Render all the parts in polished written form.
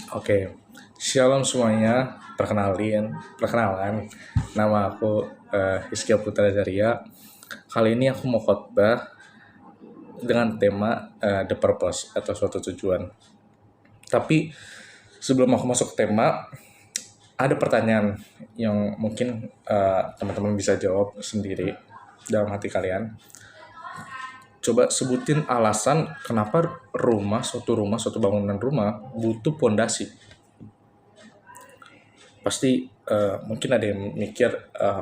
Oke, Shalom semuanya. Perkenalan. Nama aku Hizkia Putra Zaria. Kali ini aku mau khotbah dengan tema The Purpose atau suatu tujuan. Tapi sebelum aku masuk ke tema, ada pertanyaan yang mungkin teman-teman bisa jawab sendiri dalam hati kalian. Coba sebutin alasan kenapa suatu bangunan rumah butuh pondasi. Pasti mungkin ada yang mikir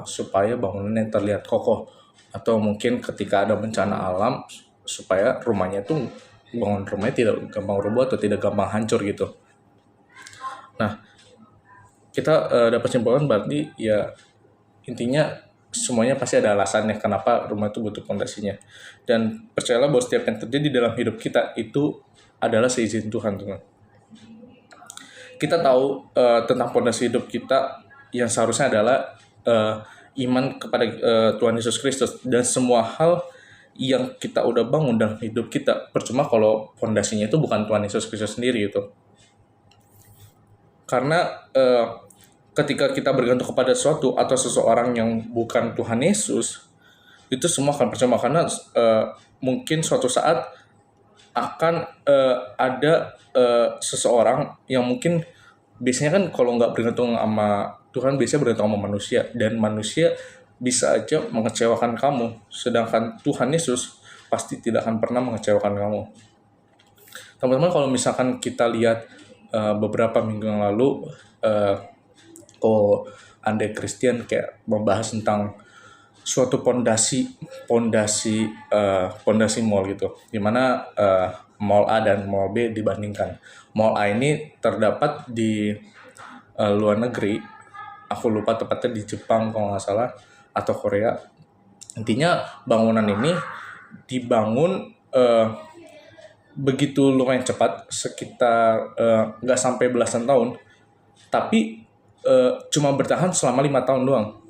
supaya bangunannya terlihat kokoh, atau mungkin ketika ada bencana alam supaya bangunan rumahnya tidak gampang roboh atau tidak gampang hancur gitu. Nah, kita dapat simpulkan berarti ya intinya semuanya pasti ada alasannya kenapa rumah itu butuh pondasinya. Dan percayalah bahwa setiap yang terjadi dalam hidup kita itu adalah seizin Tuhan, teman. Kita tahu tentang pondasi hidup kita yang seharusnya adalah iman kepada Tuhan Yesus Kristus, dan semua hal yang kita udah bangun dalam hidup kita percuma kalau pondasinya itu bukan Tuhan Yesus Kristus sendiri itu. Karena ketika kita bergantung kepada sesuatu atau seseorang yang bukan Tuhan Yesus, itu semua akan percuma, karena mungkin suatu saat akan ada seseorang yang mungkin biasanya kan kalau nggak bergantung sama Tuhan, biasanya bergantung sama manusia, dan manusia bisa aja mengecewakan kamu, sedangkan Tuhan Yesus pasti tidak akan pernah mengecewakan kamu. Teman-teman, kalau misalkan kita lihat beberapa minggu yang lalu, Andre Christian kayak membahas tentang suatu pondasi mall gitu, dimana mall A dan mall B dibandingkan. Mall A ini terdapat di luar negeri, aku lupa tepatnya di Jepang kalau nggak salah, atau Korea. Intinya bangunan ini dibangun begitu lumayan cepat, sekitar nggak sampai belasan tahun, tapi cuma bertahan selama 5 tahun doang.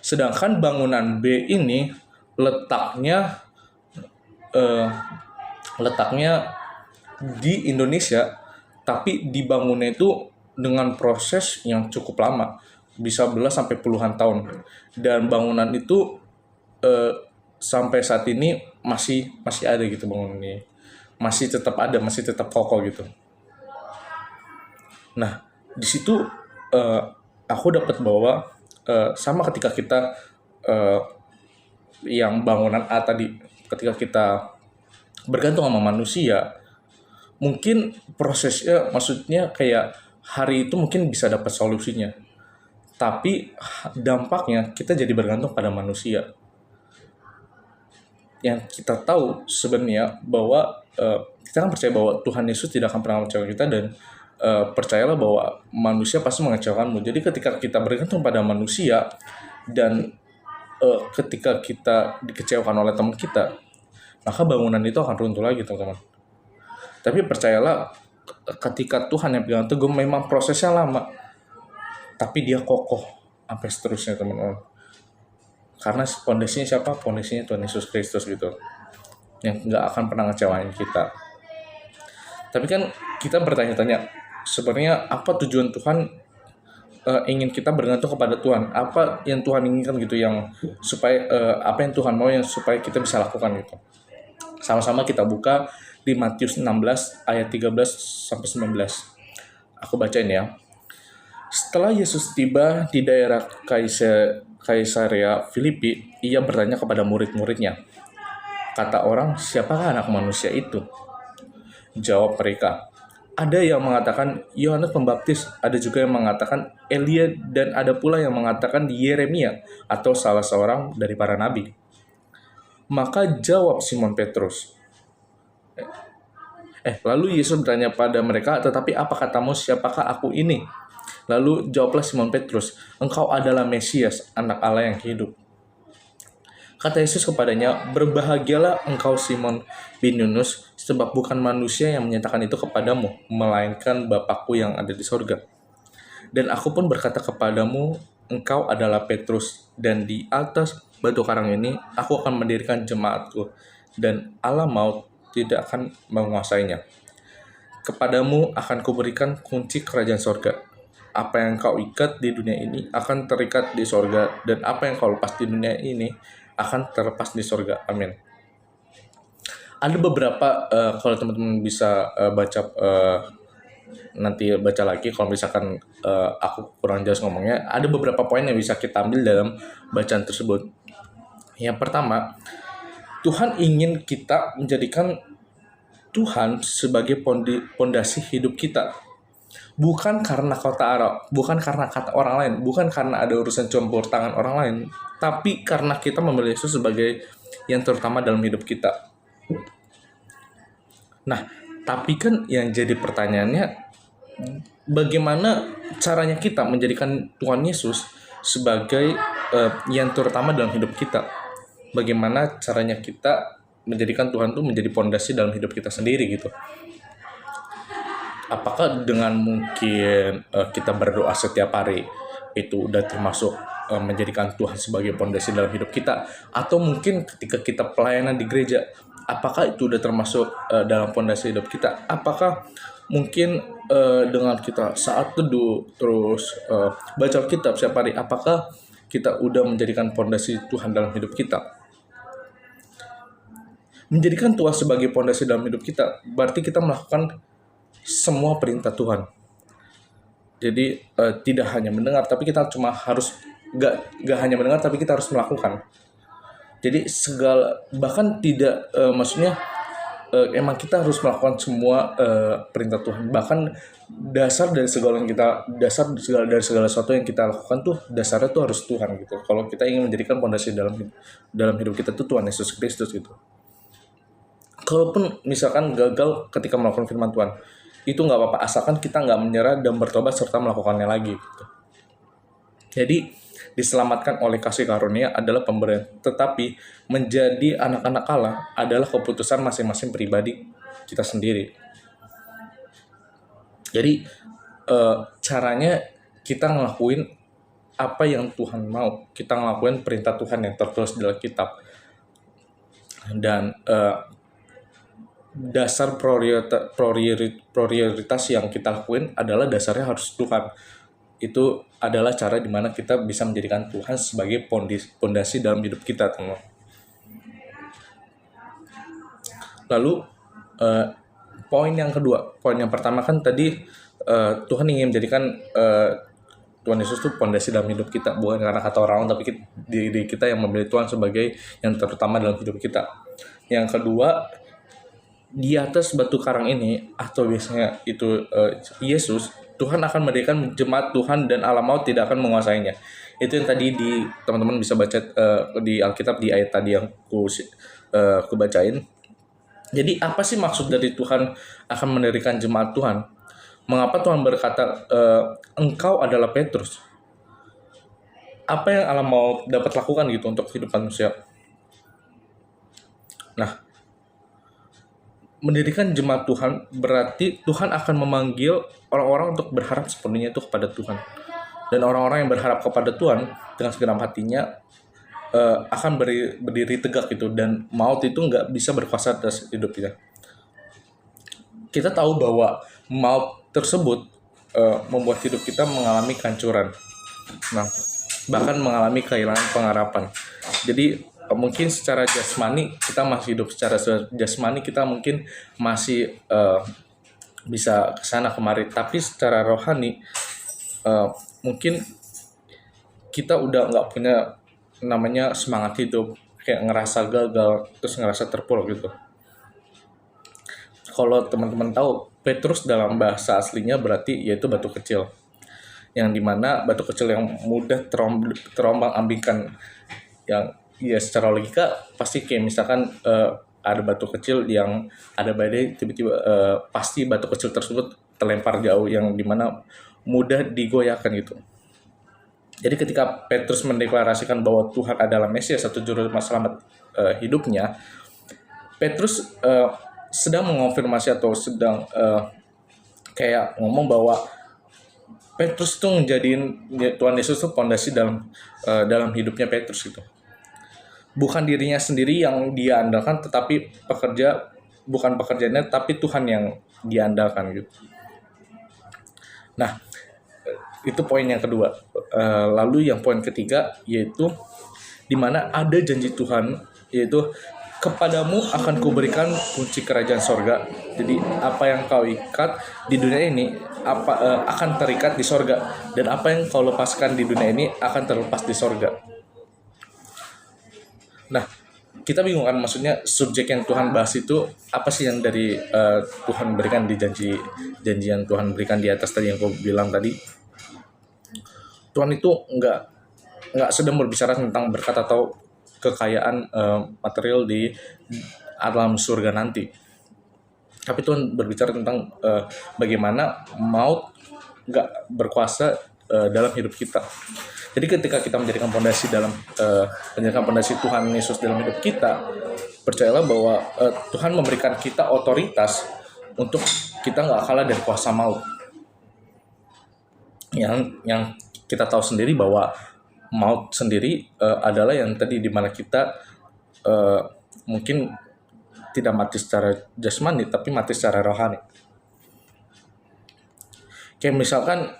Sedangkan bangunan B ini letaknya di Indonesia, tapi dibangunnya itu dengan proses yang cukup lama, bisa belas sampai puluhan tahun. Dan bangunan itu sampai saat ini masih ada gitu, bangunan ini masih tetap ada, masih tetap kokoh gitu. Nah, di situ aku dapat bahwa sama ketika kita yang bangunan A tadi, ketika kita bergantung sama manusia, mungkin prosesnya, maksudnya kayak hari itu mungkin bisa dapat solusinya, tapi dampaknya kita jadi bergantung pada manusia. Yang kita tahu sebenarnya bahwa kita kan percaya bahwa Tuhan Yesus tidak akan pernah mengecewakan kita, dan percayalah bahwa manusia pasti mengecewakanmu. Jadi ketika kita bergantung pada manusia, dan ketika kita dikecewakan oleh teman kita, maka bangunan itu akan runtuh lagi, teman-teman. Tapi percayalah, ketika Tuhan yang pegang teguh, memang prosesnya lama, tapi dia kokoh sampai seterusnya, teman-teman. Karena fondasinya siapa? Fondasinya Tuhan Yesus Kristus gitu, yang nggak akan pernah ngecewain kita. Tapi kan kita bertanya-tanya, sebenarnya apa tujuan Tuhan ingin kita bergantung kepada Tuhan? Apa yang Tuhan inginkan gitu, yang supaya apa yang Tuhan mau yang supaya kita bisa lakukan gitu. Sama-sama kita buka di Matius 16 ayat 13-19. Aku bacain ya. Setelah Yesus tiba di daerah Kaisarea Filipi, ia bertanya kepada murid-muridnya, "Kata orang, siapakah anak manusia itu?" Jawab mereka, "Ada yang mengatakan Yohanes Pembaptis, ada juga yang mengatakan Elia, dan ada pula yang mengatakan Yeremia atau salah seorang dari para nabi." Maka jawab Simon Petrus. Lalu Yesus bertanya pada mereka, "Tetapi apa katamu, siapakah aku ini?" Lalu jawablah Simon Petrus, "Engkau adalah Mesias, anak Allah yang hidup." Kata Yesus kepadanya, "Berbahagialah engkau Simon bin Yunus, sebab bukan manusia yang menyatakan itu kepadamu, melainkan Bapakku yang ada di sorga. Dan aku pun berkata kepadamu, engkau adalah Petrus, dan di atas batu karang ini aku akan mendirikan jemaatku, dan Allah maut tidak akan menguasainya. kepadamu akan kuberikan kunci kerajaan sorga. Apa yang kau ikat di dunia ini akan terikat di sorga, dan apa yang kau lepas di dunia ini akan terlepas di sorga. Amin. Ada beberapa, kalau teman-teman bisa baca, nanti baca lagi kalau misalkan aku kurang jelas ngomongnya, ada beberapa poin yang bisa kita ambil dalam bacaan tersebut. Yang pertama, Tuhan ingin kita menjadikan Tuhan sebagai pondasi hidup kita. Bukan karena kata Arab, bukan karena kata orang lain, bukan karena ada urusan campur tangan orang lain, tapi karena kita memilih Yesus sebagai yang terutama dalam hidup kita. Nah, tapi kan yang jadi pertanyaannya, bagaimana caranya kita menjadikan Tuhan Yesus sebagai yang terutama dalam hidup kita? Bagaimana caranya kita menjadikan Tuhan itu menjadi pondasi dalam hidup kita sendiri gitu? Apakah dengan mungkin kita berdoa setiap hari itu udah termasuk menjadikan Tuhan sebagai pondasi dalam hidup kita? Atau mungkin ketika kita pelayanan di gereja, apakah itu udah termasuk dalam pondasi hidup kita? Apakah mungkin dengan kita saat teduh terus baca Alkitab setiap hari, apakah kita udah menjadikan pondasi Tuhan dalam hidup kita? Menjadikan Tuhan sebagai pondasi dalam hidup kita berarti kita melakukan semua perintah Tuhan. Jadi tidak hanya mendengar, tapi kita cuma harus gak hanya mendengar, tapi kita harus melakukan. Jadi segala, bahkan tidak maksudnya emang kita harus melakukan semua perintah Tuhan. Bahkan dasar dari segala sesuatu yang kita lakukan tuh dasarnya tuh harus Tuhan gitu. Kalau kita ingin menjadikan pondasi dalam hidup kita tuh Tuhan Yesus Kristus gitu. Kalaupun misalkan gagal ketika melakukan firman Tuhan, itu nggak apa-apa, asalkan kita nggak menyerah dan bertobat serta melakukannya lagi gitu. Jadi diselamatkan oleh kasih karunia adalah pemberian, tetapi menjadi anak-anak Allah adalah keputusan masing-masing pribadi kita sendiri. Jadi caranya kita ngelakuin apa yang Tuhan mau, kita ngelakuin perintah Tuhan yang tertulis dalam kitab, dan dasar prioritas yang kita lakuin adalah dasarnya harus Tuhan. Itu adalah cara dimana kita bisa menjadikan Tuhan sebagai pondasi dalam hidup kita, teman. Lalu poin yang kedua, poin yang pertama kan tadi Tuhan ingin menjadikan Tuhan Yesus itu pondasi dalam hidup kita, bukan karena kata orang, tapi diri kita yang memilih Tuhan sebagai yang terutama dalam hidup kita. Yang kedua, di atas batu karang ini, atau biasanya itu Yesus, Tuhan akan mendirikan jemaat Tuhan dan alam maut tidak akan menguasainya. Itu yang tadi teman-teman bisa baca di Alkitab di ayat tadi yang aku bacain. Jadi apa sih maksud dari Tuhan akan mendirikan jemaat Tuhan? Mengapa Tuhan berkata engkau adalah Petrus? Apa yang alam maut dapat lakukan gitu untuk hidup manusia? Nah, mendirikan jemaat Tuhan berarti Tuhan akan memanggil orang-orang untuk berharap sepenuhnya itu kepada Tuhan. Dan orang-orang yang berharap kepada Tuhan dengan segenap hatinya akan berdiri tegak gitu, dan maut itu nggak bisa berkuasa atas hidup kita. Kita tahu bahwa maut tersebut membuat hidup kita mengalami kehancuran. Nah, bahkan mengalami kehilangan pengharapan. Jadi mungkin secara jasmani kita masih hidup, secara jasmani kita mungkin masih bisa kesana kemari, tapi secara rohani mungkin kita udah nggak punya namanya semangat hidup, kayak ngerasa gagal, terus ngerasa terpuruk gitu. Kalau teman-teman tahu, Petrus dalam bahasa aslinya berarti yaitu batu kecil, yang dimana batu kecil yang mudah terombang-ambingkan, yang ya secara logika pasti kayak misalkan ada batu kecil yang ada badai, tiba-tiba pasti batu kecil tersebut terlempar jauh, yang dimana mudah digoyahkan gitu. Jadi ketika Petrus mendeklarasikan bahwa Tuhan adalah Mesias, satu juru selamat hidupnya, Petrus sedang mengonfirmasi atau sedang kayak ngomong bahwa Petrus itu menjadiin Tuhan Yesus itu pondasi dalam hidupnya Petrus gitu. Bukan dirinya sendiri yang dia andalkan, tetapi pekerja bukan pekerjaannya, tapi Tuhan yang diandalkan gitu. Nah, itu poin yang kedua. Lalu yang poin ketiga yaitu di mana ada janji Tuhan, yaitu kepadamu akan kuberikan kunci kerajaan sorga. Jadi apa yang kau ikat di dunia ini akan terikat di sorga, dan apa yang kau lepaskan di dunia ini akan terlepas di sorga. Nah, kita bingung kan, maksudnya subjek yang Tuhan bahas itu apa sih yang dari Tuhan berikan di janji yang Tuhan berikan di atas tadi yang kau bilang tadi. Tuhan itu nggak sedang berbicara tentang berkat atau kekayaan material di alam surga nanti, tapi Tuhan berbicara tentang bagaimana maut nggak berkuasa dalam hidup kita. Jadi ketika kita menjadikan fondasi Tuhan Yesus dalam hidup kita, percayalah bahwa Tuhan memberikan kita otoritas untuk kita nggak kalah dari kuasa maut. Yang kita tahu sendiri bahwa maut sendiri adalah yang tadi dimana kita mungkin tidak mati secara jasmani, tapi mati secara rohani. Kayak misalkan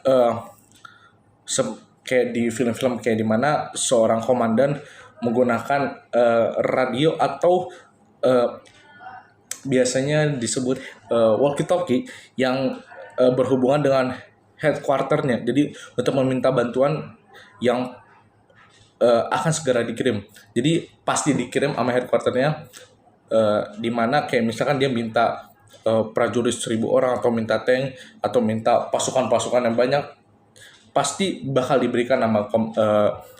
kayak di film-film kayak dimana seorang komandan menggunakan radio atau biasanya disebut walkie-talkie yang berhubungan dengan headquarternya. Jadi untuk meminta bantuan yang akan segera dikirim. Jadi pasti dikirim sama headquarternya, di mana kayak misalkan dia minta prajurit 1.000 orang atau minta tank atau minta pasukan-pasukan yang banyak, pasti bakal diberikan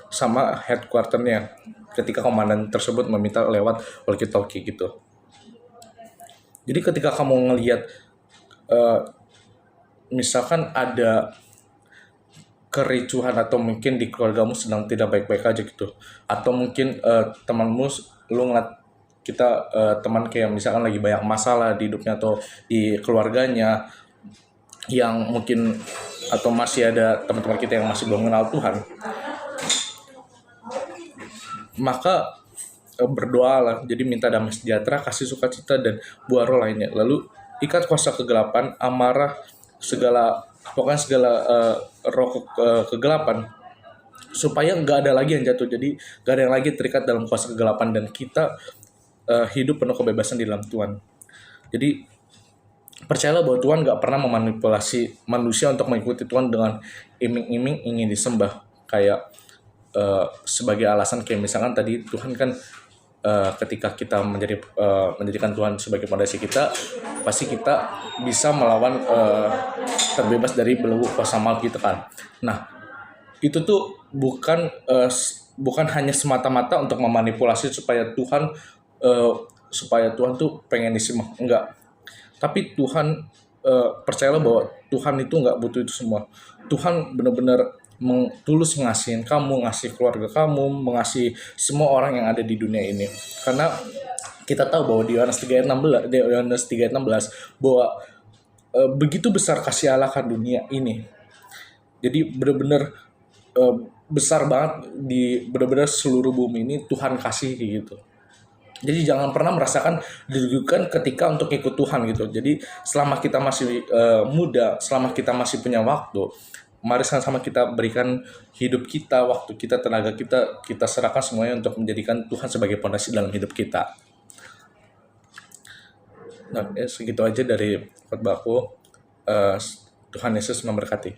sama headquarternya ketika komandan tersebut meminta lewat walkie-talkie gitu. Jadi ketika kamu ngelihat misalkan ada kericuhan atau mungkin di keluargamu sedang tidak baik-baik aja gitu, atau mungkin temanmu, lu ngeliat kita teman kayak misalkan lagi banyak masalah di hidupnya atau di keluarganya, yang mungkin atau masih ada teman-teman kita yang masih belum kenal Tuhan, maka berdoalah. Jadi minta damai sejahtera, kasih sukacita dan buah roh lainnya. Lalu ikat kuasa kegelapan, amarah, segala roh kegelapan, supaya nggak ada lagi yang jatuh. Jadi nggak ada yang lagi terikat dalam kuasa kegelapan, dan kita hidup penuh kebebasan di dalam Tuhan. Jadi percayalah bahwa Tuhan nggak pernah memanipulasi manusia untuk mengikuti Tuhan dengan iming-iming ingin disembah, kayak sebagai alasan kayak misalkan tadi Tuhan kan ketika kita menjadikan Tuhan sebagai fondasi kita, pasti kita bisa melawan terbebas dari belenggu kuasa maut gitu kan. Nah, itu tuh bukan hanya semata-mata untuk memanipulasi supaya Tuhan tuh pengen disimak, enggak. Tapi Tuhan, percayalah bahwa Tuhan itu enggak butuh itu semua. Tuhan benar-benar tulus mengasihi kamu, mengasihi keluarga kamu, mengasihi semua orang yang ada di dunia ini. Karena kita tahu bahwa di Yohanes 3:16 bahwa begitu besar kasih Allah akan dunia ini. Jadi benar-benar besar banget, di benar-benar seluruh bumi ini Tuhan kasih gitu. Jadi jangan pernah merasakan dirugikan ketika untuk ikut Tuhan gitu. Jadi selama kita masih muda, selama kita masih punya waktu, mari sama-sama kita berikan hidup kita, waktu kita, tenaga kita, kita serahkan semuanya untuk menjadikan Tuhan sebagai fondasi dalam hidup kita. Nah, segitu aja dari khotbahku. Tuhan Yesus memberkati.